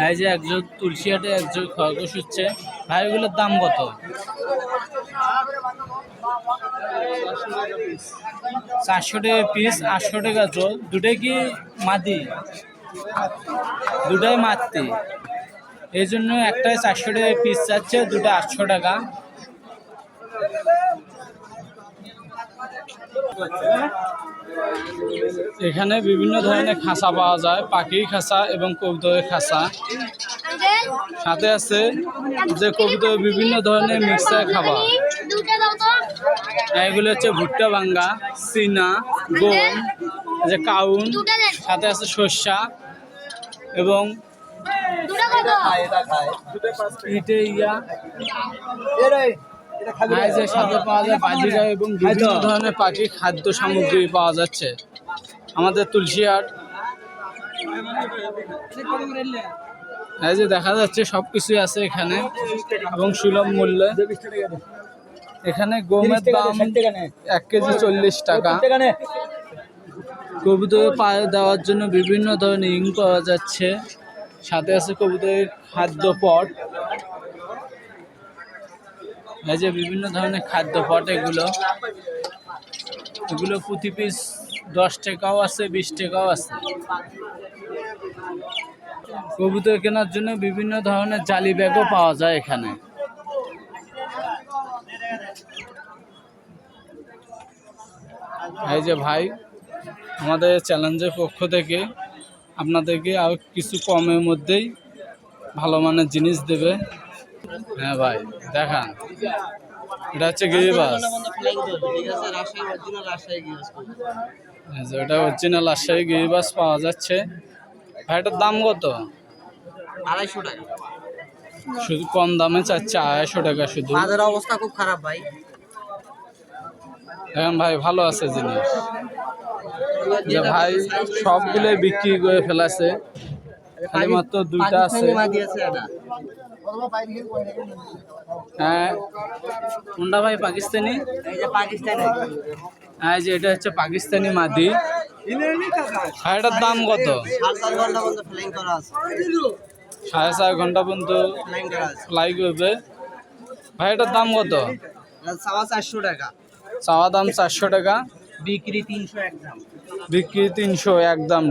এই যে একজন তুলসী হাটে একজন খরগোশ হচ্ছে। ভাই এগুলোর দাম কত? 400 টাকা পিস, 800 টাকা জোর। দুটাই কি মাদি? দুটাই মাদি। এই জন্য একটাই 400 টাকা পিস যাচ্ছে, দুটো 800 টাকা। এখানে বিভিন্ন ধরনের খাঁচা পাওয়া যায়, পাখির খাঁচা এবং কবুতরের খাঁচা। সাথে আছে যে কবুতরের বিভিন্ন ধরনের মিক্সার খাবার। এগুলো হচ্ছে ভুট্টা ভাঙ্গা, চীনা, গম, যে কাউন, সাথে আছে সর্ষা এবং ইটে ইয়া। সাথে পাওয়া যায় বাজিরা এবং বিভিন্ন ধরনের পাখির খাদ্য সামগ্রী পাওয়া যাচ্ছে আমাদের তুলসী হাট। এই যে দেখা যাচ্ছে সবকিছুই আছে এখানে এবং সুলভ মূল্যে। এখানে গমের দাম 1 কেজি 40 টাকা। কবুতরের পায়ে দেওয়ার জন্য বিভিন্ন ধরনের ইং পাওয়া যাচ্ছে। সাথে আছে কবুতরের খাদ্য পট। এই যে বিভিন্ন ধরনের খাদ্য পট, এগুলো প্রতি পিস 10 টাকাও আছে, 20 টাকাও আছে। কবুতর কেনার জন্য বিভিন্ন ধরনের জালি ব্যাগও পাওয়া যায় এখানে। এই যে ভাই আমাদের চ্যালেঞ্জের পক্ষ থেকে আপনাদেরকে আর কিছু কমের মধ্যেই ভালো মানের জিনিস দেবে। হ্যাঁ ভাই দেখান, এটা হচ্ছে গিরিবাস। এটা অরিজিনাল রাজশাহী গিরিবাস পাওয়া যাচ্ছে। ভাই এটার দাম কত? 250 টাকা। শুধু কম দামে চাচ্ছে 250 টাকা শুধু। বাজারের অবস্থা খুব খারাপ ভাই। এখন ভাই ভালো আছে জিনিস যে ভাই সবগুলো বিক্রি করে ফেলাছে, খালি মাত্র 2টা আছে। হ্যাঁ কোনটা ভাই? পাকিস্তানি। হ্যাঁ যে এটা হচ্ছে পাকিস্তানি মাদি। এটার দাম কত? 4.5 ঘন্টা পর্যন্ত ফ্লাই করবে। ভাই এটার দাম কত? 450 টাকা। চাওয়া দাম 400 টাকা, বিক্রি 300 একদম। বিক্রি 300 একদম।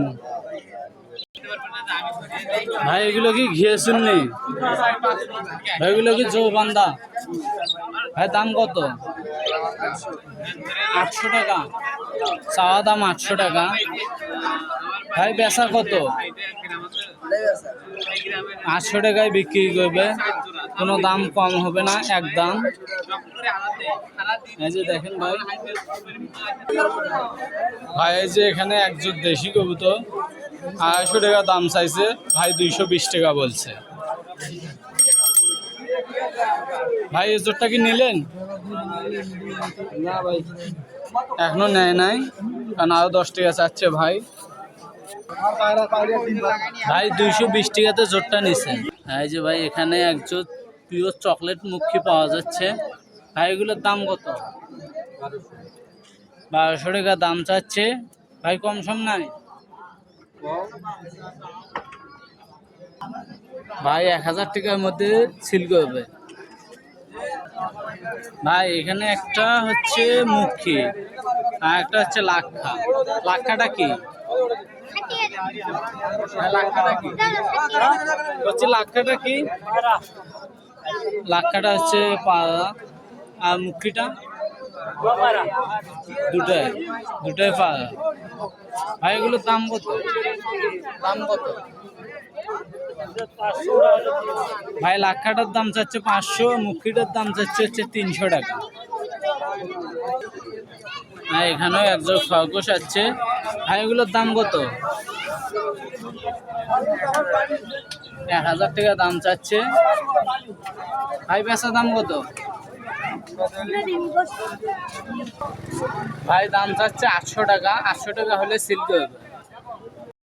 ভাই এগুলো কি ঘিয়ে শুননি? ভাই এগুলো কি জোবান্ধা? ভাই দাম কত? 800 টাকা। চাওয়া দাম 800 টাকা। ভাই বেচা কত? 800 টাকায় বিক্রি করবে, কোনো দাম কম হবে না, একদম। এই যে দেখেন ভাই, ভাই এই যে এখানে একজন দেশি কবুতর 250 টাকা দাম চাইছে, ভাই 220 টাকা বলছে। ভাই এই জোরটা কি নিলেন? না ভাই এখনো নেয় নাই, কারণ আরো 10 টাকা চাচ্ছে ভাই। ভাই 220 টাকাতে জোরটা নিছেন। এই যে ভাই এখানে একজন পিওর চকলেট মুখী পাওয়া যাচ্ছে। ভাই এগুলোর দাম কত? 1200 টাকা দাম চাচ্ছে। ভাই কম সম নাই? ভাই 1000 টাকার মধ্যে সিল করবে। ভাই এখানে একটা হচ্ছে মুখী আর একটা হচ্ছে লাক্ষা। লাক্ষাটা কি? লাক্ষাটা কি হচ্ছে? লাক্ষাটা কি? লাক্ষাটা হচ্ছে পাড়া আর মুখীটা দুটাই পাড়া। ভাই এগুলোর দাম কত? দাম কত? ভাই লাক্ষাটার দাম চাচ্ছে 500, মুখীটার দাম চাচ্ছে 300 টাকা। হ্যাঁ এখানেও একজন খরগোশ আছে। ভাই এগুলোর দাম কত? 1000 টাকা দাম চাচ্ছে। ভাই বেচা দাম কত? ভাই দাম চাচ্ছে 800 টাকা। 800 টাকা হলে সিল করবে।